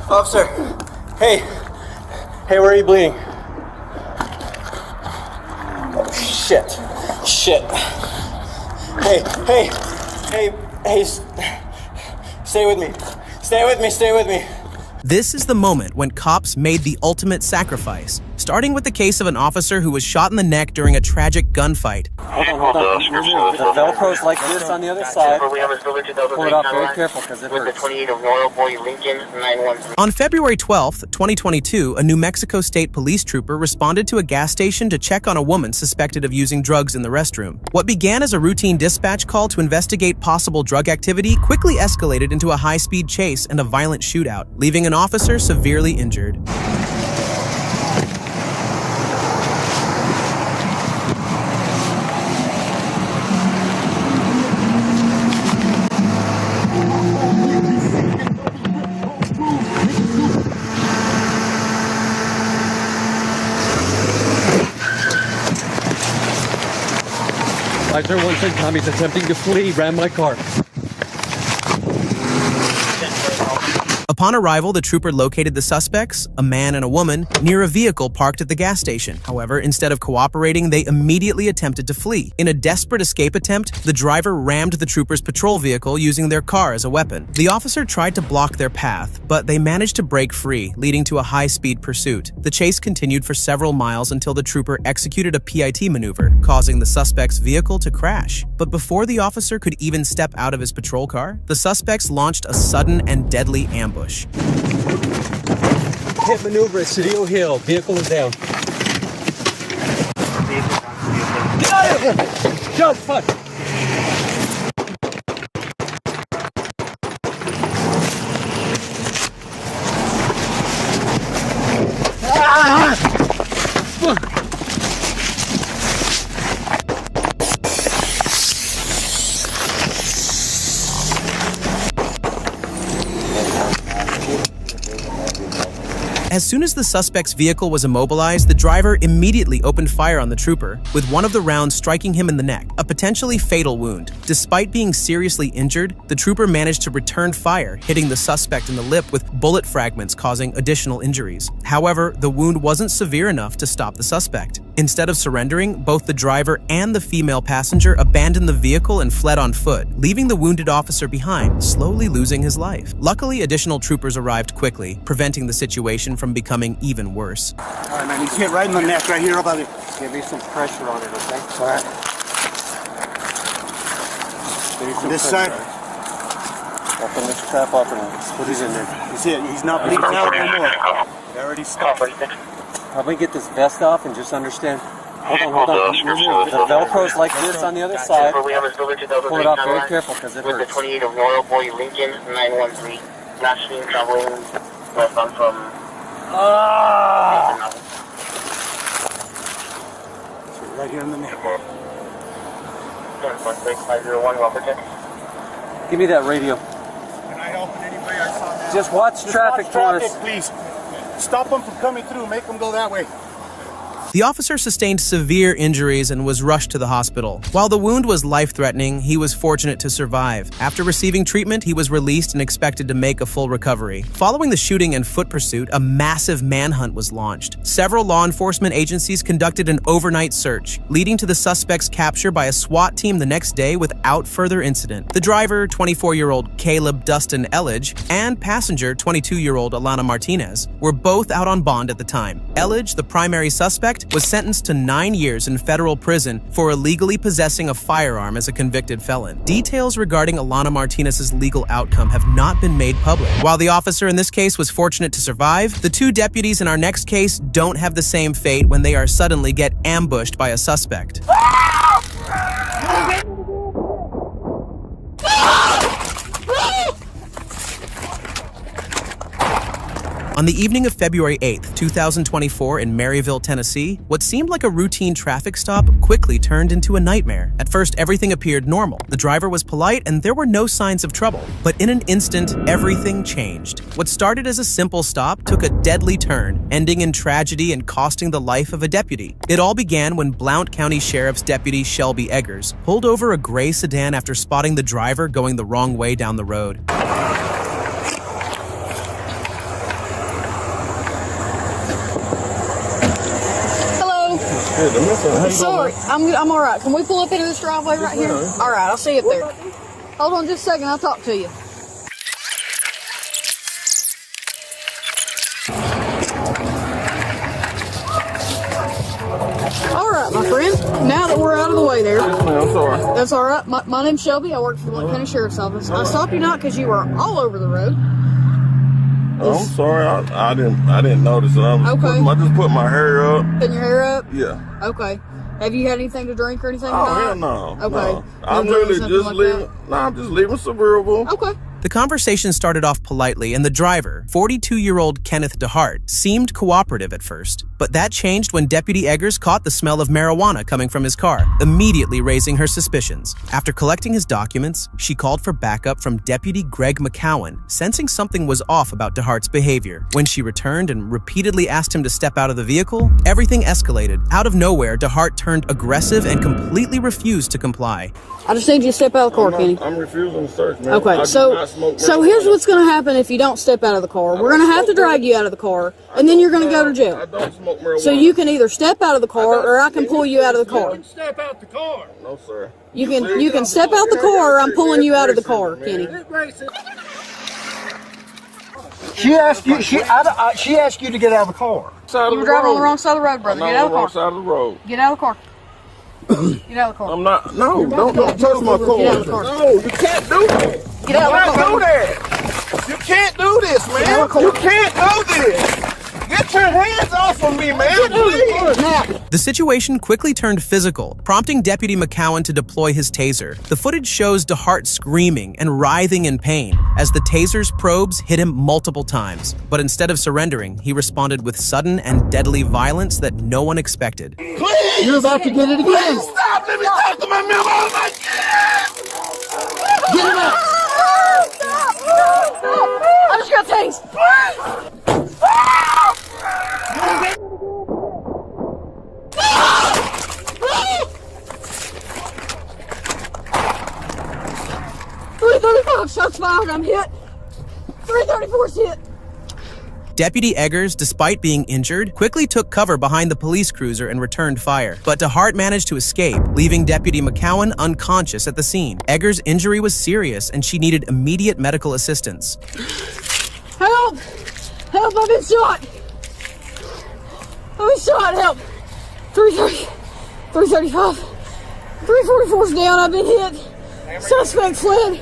Officer, hey, where are you bleeding? Oh, shit. Hey, stay with me. This is the moment when cops made the ultimate sacrifice, starting with the case of an officer who was shot in the neck during a tragic gunfight. Hold on. The Velcro's like this on the other side. Pull it off very careful because it hurts. On February 12th, 2022, a New Mexico State police trooper responded to a gas station to check on a woman suspected of using drugs in the restroom. What began as a routine dispatch call to investigate possible drug activity quickly escalated into a high-speed chase and a violent shootout, leaving an officer severely injured. Lights are 1 said Tommy's attempting to flee, ran my car. Upon arrival, the trooper located the suspects, a man and a woman, near a vehicle parked at the gas station. However, instead of cooperating, they immediately attempted to flee. In a desperate escape attempt, the driver rammed the trooper's patrol vehicle using their car as a weapon. The officer tried to block their path, but they managed to break free, leading to a high-speed pursuit. The chase continued for several miles until the trooper executed a PIT maneuver, causing the suspect's vehicle to crash. But before the officer could even step out of his patrol car, the suspects launched a sudden and deadly ambush. Hit maneuver at Cedillo Hill. Vehicle is down. Get out of here! Jump, fuck! As soon as the suspect's vehicle was immobilized, the driver immediately opened fire on the trooper, with one of the rounds striking him in the neck, a potentially fatal wound. Despite being seriously injured, the trooper managed to return fire, hitting the suspect in the lip with bullet fragments causing additional injuries. However, the wound wasn't severe enough to stop the suspect. Instead of surrendering, both the driver and the female passenger abandoned the vehicle and fled on foot, leaving the wounded officer behind, slowly losing his life. Luckily, additional troopers arrived quickly, preventing the situation from becoming even worse. All right, man, he's hit right in the neck right here, buddy. Give me some pressure on it, okay? All right. On this side. Open this trap up and put it in there. He's hit. He's not bleeding out anymore. They already stopped. Probably get this vest off and just understand. Hold on. The Velcro's like this on the other side. Pull it off very careful because it hurts. With the 28 of Royal Boy Lincoln 913. Last seen traveling westbound from. Right here in the neck. 501, well protect. Give me that radio. Can I help in any way? I saw that. Just watch traffic for us. Please. Stop them from coming through. Make them go that way. The officer sustained severe injuries and was rushed to the hospital. While the wound was life-threatening, he was fortunate to survive. After receiving treatment, he was released and expected to make a full recovery. Following the shooting and foot pursuit, a massive manhunt was launched. Several law enforcement agencies conducted an overnight search, leading to the suspect's capture by a SWAT team the next day without further incident. The driver, 24-year-old Caleb Dustin Elledge, and passenger, 22-year-old Alana Martinez, were both out on bond at the time. Elledge, the primary suspect, was sentenced to 9 years in federal prison for illegally possessing a firearm as a convicted felon. Details regarding Alana Martinez's legal outcome have not been made public. While the officer in this case was fortunate to survive, the two deputies in our next case don't have the same fate when they are suddenly get ambushed by a suspect. On the evening of February 8th, 2024 in Maryville, Tennessee, what seemed like a routine traffic stop quickly turned into a nightmare. At first, everything appeared normal. The driver was polite and there were no signs of trouble. But in an instant, everything changed. What started as a simple stop took a deadly turn, ending in tragedy and costing the life of a deputy. It all began when Blount County Sheriff's Deputy Shelby Eggers pulled over a gray sedan after spotting the driver going the wrong way down the road. Sorry, I'm all right. Can we pull up into this driveway right here? All right, I'll see you up there. Hold on just a second. I'll talk to you. All right, my friend. Now that we're out of the way there. I'm sorry. That's all right. My name's Shelby. I work for the Lake County Sheriff's Office. I stopped you not because you were all over the road. I'm sorry. I didn't notice it. I just put my hair up. Putting your hair up? Yeah. Okay. Have you had anything to drink or anything? Oh, hell no. Okay. No. I'm really just leaving. No, I'm just leaving Sevierville. Okay. The conversation started off politely, and the driver, 42-year-old Kenneth DeHart, seemed cooperative at first. But that changed when Deputy Eggers caught the smell of marijuana coming from his car, immediately raising her suspicions. After collecting his documents, she called for backup from Deputy Greg McCowan, sensing something was off about DeHart's behavior. When she returned and repeatedly asked him to step out of the vehicle, everything escalated. Out of nowhere, DeHart turned aggressive and completely refused to comply. I just need you to step out of the car, Kenny. I'm refusing to search, man. Okay, so here's what's going to happen if you don't step out of the car. We're going to have to drag you out of the car, and then you're going to go to I jail. don't smoke marijuana. So you can either step out of the car, or I can pull you out of the car. Step out the car. No, sir. You can step out the car, or I'm pulling you out of the car, Kenny. She asked you. She asked you to get out of the car. You were driving on the wrong side of the road, brother. Get out of the car. Side of the road. Get out of the car. Get out of the car. I'm not. No, don't touch my car. Get out of the car. No, you can't do that. Get out of the car. You can't do that. You can't do this, man. You can't do this. Get your hands off of me, man. Please. Now. The situation quickly turned physical, prompting Deputy McCowan to deploy his taser. The footage shows DeHart screaming and writhing in pain as the taser's probes hit him multiple times. But instead of surrendering, he responded with sudden and deadly violence that no one expected. Please. You're about to get it again. Please stop. Let me talk to my man. Oh my God. Get him out. I'm just gonna tase. .335 shots fired. I'm hit. 334's hit. Deputy Eggers, despite being injured, quickly took cover behind the police cruiser and returned fire. But DeHart managed to escape, leaving Deputy McCowan unconscious at the scene. Eggers' injury was serious and she needed immediate medical assistance. Help! Help! I've been shot! I've been shot! Help! 330, 335, 344's down. I've been hit. Suspect fled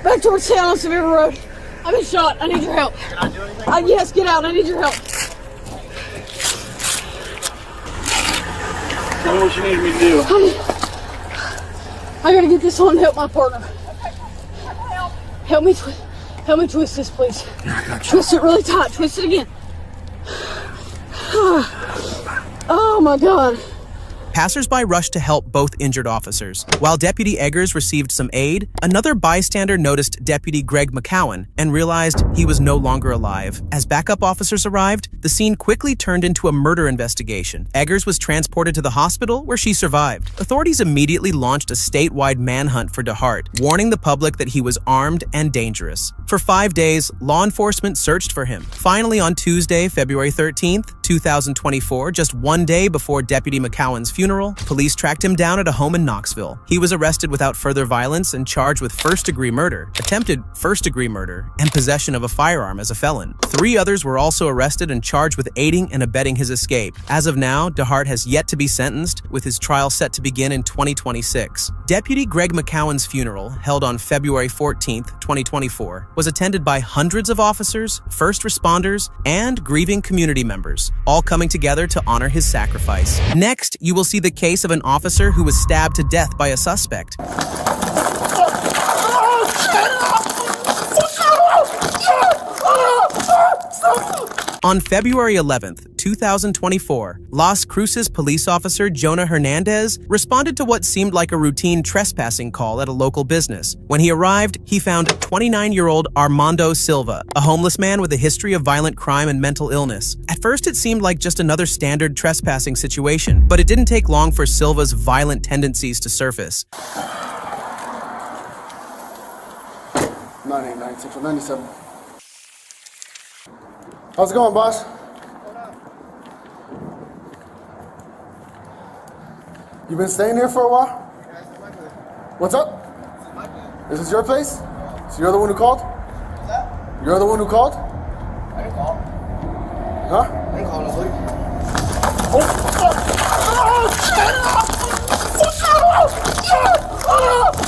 back towards town on Severe Road. I've been shot. I need your help. Can I do anything? Yes, get out. I need your help. Tell me what you need me to do. I gotta get this on to help my partner. Help me twist this, please. I got you. Twist it really tight. Twist it again. Oh my God. Passersby rushed to help both injured officers. While Deputy Eggers received some aid, another bystander noticed Deputy Greg McCowan and realized he was no longer alive. As backup officers arrived, the scene quickly turned into a murder investigation. Eggers was transported to the hospital where she survived. Authorities immediately launched a statewide manhunt for DeHart, warning the public that he was armed and dangerous. For 5 days, law enforcement searched for him. Finally, on Tuesday, February 13th, 2024, just 1 day before Deputy McCowan's funeral, police tracked him down at a home in Knoxville. He was arrested without further violence and charged with first-degree murder, attempted first-degree murder, and possession of a firearm as a felon. 3 others were also arrested and charged with aiding and abetting his escape. As of now, DeHart has yet to be sentenced, with his trial set to begin in 2026. Deputy Greg McCowan's funeral, held on February 14th, 2024, was attended by hundreds of officers, first responders, and grieving community members, all coming together to honor his sacrifice. Next, you will see the case of an officer who was stabbed to death by a suspect. On February 11th, 2024, Las Cruces police officer Jonah Hernandez responded to what seemed like a routine trespassing call at a local business. When he arrived, he found 29-year-old Armando Silva, a homeless man with a history of violent crime and mental illness. At first, it seemed like just another standard trespassing situation, but it didn't take long for Silva's violent tendencies to surface. 989697. How's it going, boss? You been staying here for a while? What's up? This is your place? So you're the one who called? You're the one who called? I didn't call. Huh? I didn't call nobody.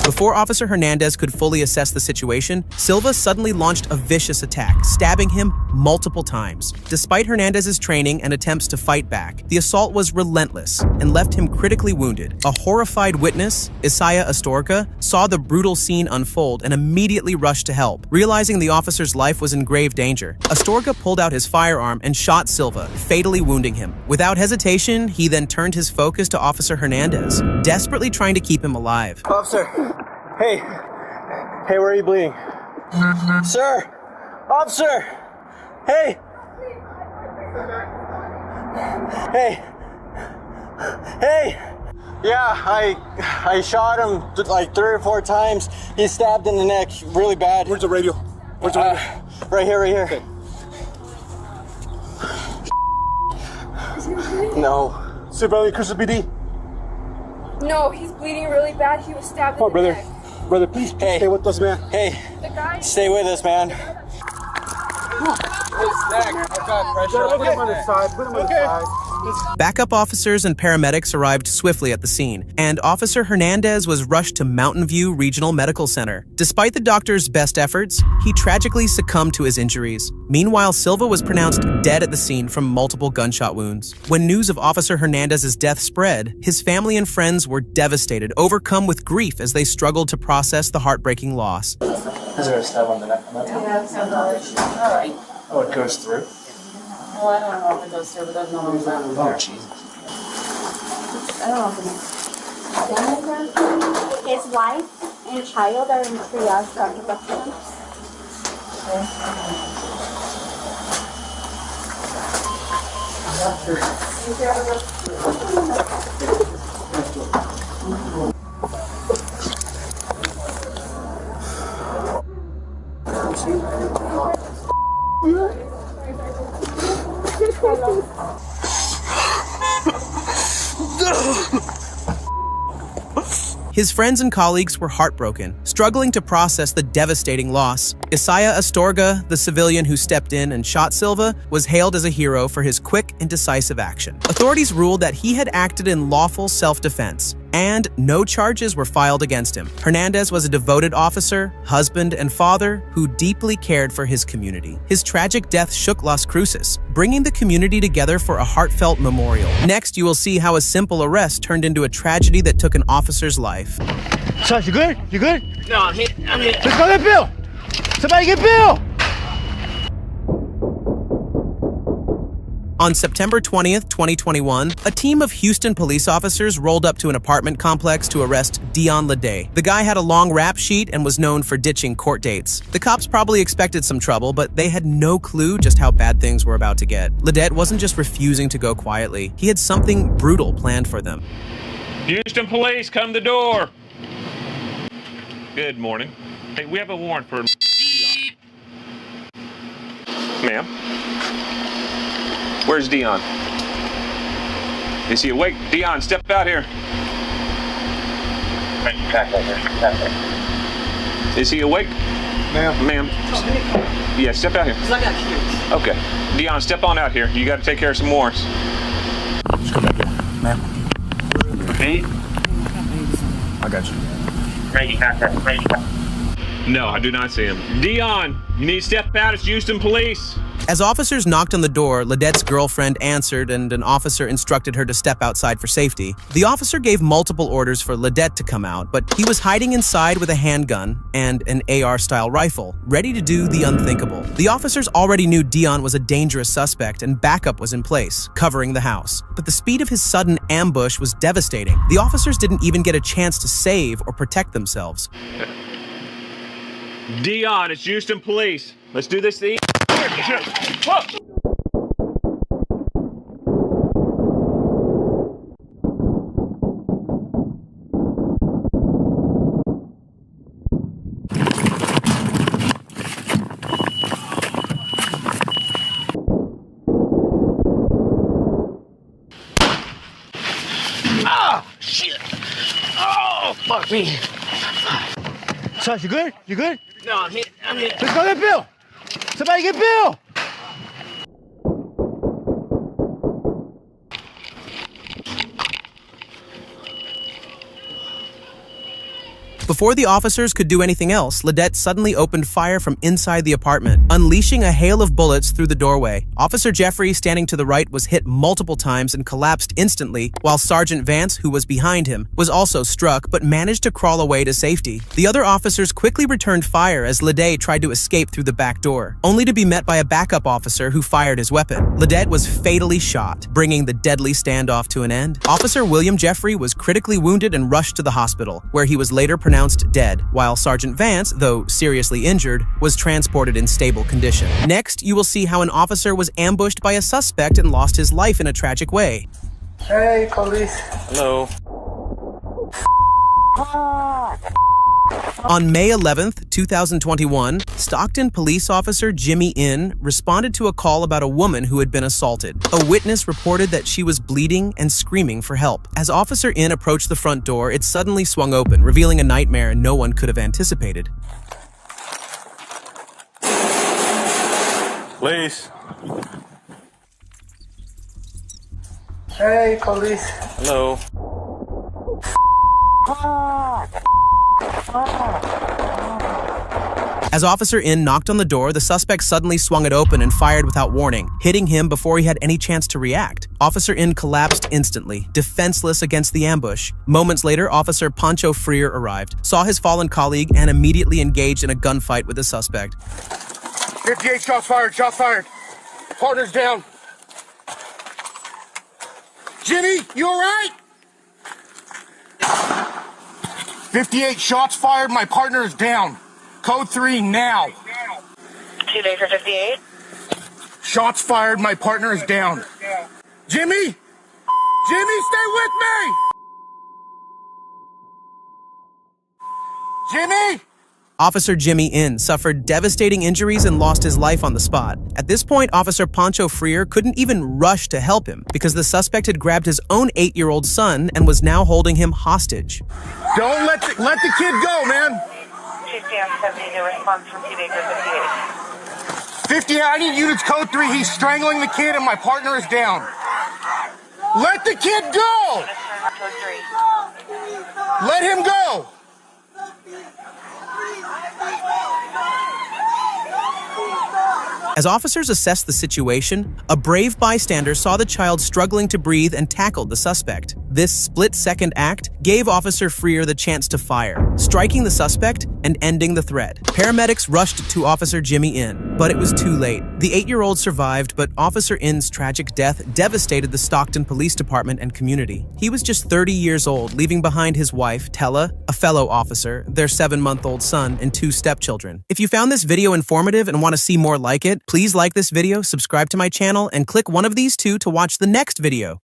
Before Officer Hernandez could fully assess the situation, Silva suddenly launched a vicious attack, stabbing him multiple times. Despite Hernandez's training and attempts to fight back, the assault was relentless and left him critically wounded. A horrified witness, Isaiah Astorga, saw the brutal scene unfold and immediately rushed to help. Realizing the officer's life was in grave danger, Astorga pulled out his firearm and shot Silva, fatally wounding him. Without hesitation, he then turned his focus to Officer Hernandez, desperately trying to keep him alive. Officer, hey, where are you bleeding? Sir, officer, hey, yeah, I shot him like 3 or 4 times. He's stabbed in the neck really bad. Where's the radio? Where's the radio? Right here. Okay. No. Say, brother, Chris BD. No, he's bleeding really bad. He was stabbed Come on, in the brother. neck. Brother, please stay with us, man. Hey, The guy. stay with us, man. Put him on the side. Put him on the side. Backup officers and paramedics arrived swiftly at the scene, and Officer Hernandez was rushed to Mountain View Regional Medical Center. Despite the doctor's best efforts, he tragically succumbed to his injuries. Meanwhile, Silva was pronounced dead at the scene from multiple gunshot wounds. When news of Officer Hernandez's death spread, his family and friends were devastated, overcome with grief as they struggled to process the heartbreaking loss. Is there a stab on the neck? Yeah, it's $10. Oh, it goes through? Well, I don't know if it goes through, but there's no one about it. Oh, Jesus. I don't know if His wife and child are in triage, Dr. Buckland. His friends and colleagues were heartbroken, struggling to process the devastating loss. Isaiah Astorga, the civilian who stepped in and shot Silva, was hailed as a hero for his quick and decisive action. Authorities ruled that he had acted in lawful self-defense, and no charges were filed against him. Hernandez was a devoted officer, husband, and father who deeply cared for his community. His tragic death shook Las Cruces, bringing the community together for a heartfelt memorial. Next, you will see how a simple arrest turned into a tragedy that took an officer's life. Josh, you good? You good? No, I'm hit. Let's go get Bill! Somebody get Bill! On September 20th, 2021, a team of Houston police officers rolled up to an apartment complex to arrest Dion Ledet. The guy had a long rap sheet and was known for ditching court dates. The cops probably expected some trouble, but they had no clue just how bad things were about to get. Ledet wasn't just refusing to go quietly. He had something brutal planned for them. Houston police, come to the door. Good morning. Hey, we have a warrant for Dion. Ma'am? Where's Dion? Is he awake? Dion, step out here. Is he awake? Ma'am. Ma'am. Yeah, step out here. I got kids. Okay. Dion, step on out here. You got to take care of some warrants. Just come back here. Ma'am. Repeat. I got you. Ready, contact. Ready. No, I do not see him. Dion, you need to step out. It's Houston police. As officers knocked on the door, Ledet's girlfriend answered and an officer instructed her to step outside for safety. The officer gave multiple orders for Ledet to come out, but he was hiding inside with a handgun and an AR-style rifle, ready to do the unthinkable. The officers already knew Dion was a dangerous suspect and backup was in place, covering the house. But the speed of his sudden ambush was devastating. The officers didn't even get a chance to save or protect themselves. Dion, it's Houston police. Let's do this thing. Whoa. Ah! Shit! Fuck me. Saj, you good? You good? No, I'm hit. Let's go get Bill. Somebody get Bill. Before the officers could do anything else, Ledette suddenly opened fire from inside the apartment, unleashing a hail of bullets through the doorway. Officer Jeffrey, standing to the right, was hit multiple times and collapsed instantly, while Sergeant Vance, who was behind him, was also struck but managed to crawl away to safety. The other officers quickly returned fire as Ledette tried to escape through the back door, only to be met by a backup officer who fired his weapon. Ledette was fatally shot, bringing the deadly standoff to an end. Officer William Jeffrey was critically wounded and rushed to the hospital, where he was later pronounced dead, while Sergeant Vance, though seriously injured, was transported in stable condition. Next, you will see how an officer was ambushed by a suspect and lost his life in a tragic way. Hey, police. Hello. On May 11th, 2021, Stockton police officer Jimmy In responded to a call about a woman who had been assaulted. A witness reported that she was bleeding and screaming for help. As Officer In approached the front door, it suddenly swung open, revealing a nightmare no one could have anticipated. Please. Hey, police. Hello. As Officer In knocked on the door, the suspect suddenly swung it open and fired without warning, hitting him before he had any chance to react. Officer In collapsed instantly, defenseless against the ambush. Moments later, Officer Pancho Freer arrived, saw his fallen colleague, and immediately engaged in a gunfight with the suspect. 58 shots fired, shots fired. Partner's down. Jimmy, you all right? 58 shots fired, my partner is down. Code 3 now. 2 days for 58. Shots fired, my partner is down. Jimmy! Jimmy, stay with me! Jimmy! Officer Jimmy In suffered devastating injuries and lost his life on the spot. At this point, Officer Pancho Freer couldn't even rush to help him because the suspect had grabbed his own 8-year-old son and was now holding him hostage. Don't let the kid go, man. 50 no response from 2 days for 58. 50, I need units code 3. He's strangling the kid and my partner is down. Let the kid go! Let him go! As officers assessed the situation, a brave bystander saw the child struggling to breathe and tackled the suspect. This split-second act gave Officer Freer the chance to fire, striking the suspect and ending the threat. Paramedics rushed to Officer Jimmy In, but it was too late. The 8-year-old survived, but Officer In's tragic death devastated the Stockton Police Department and community. He was just 30 years old, leaving behind his wife, Tella, a fellow officer, their 7-month-old son, and 2 stepchildren. If you found this video informative and want to see more like it, please like this video, subscribe to my channel, and click one of these 2 to watch the next video.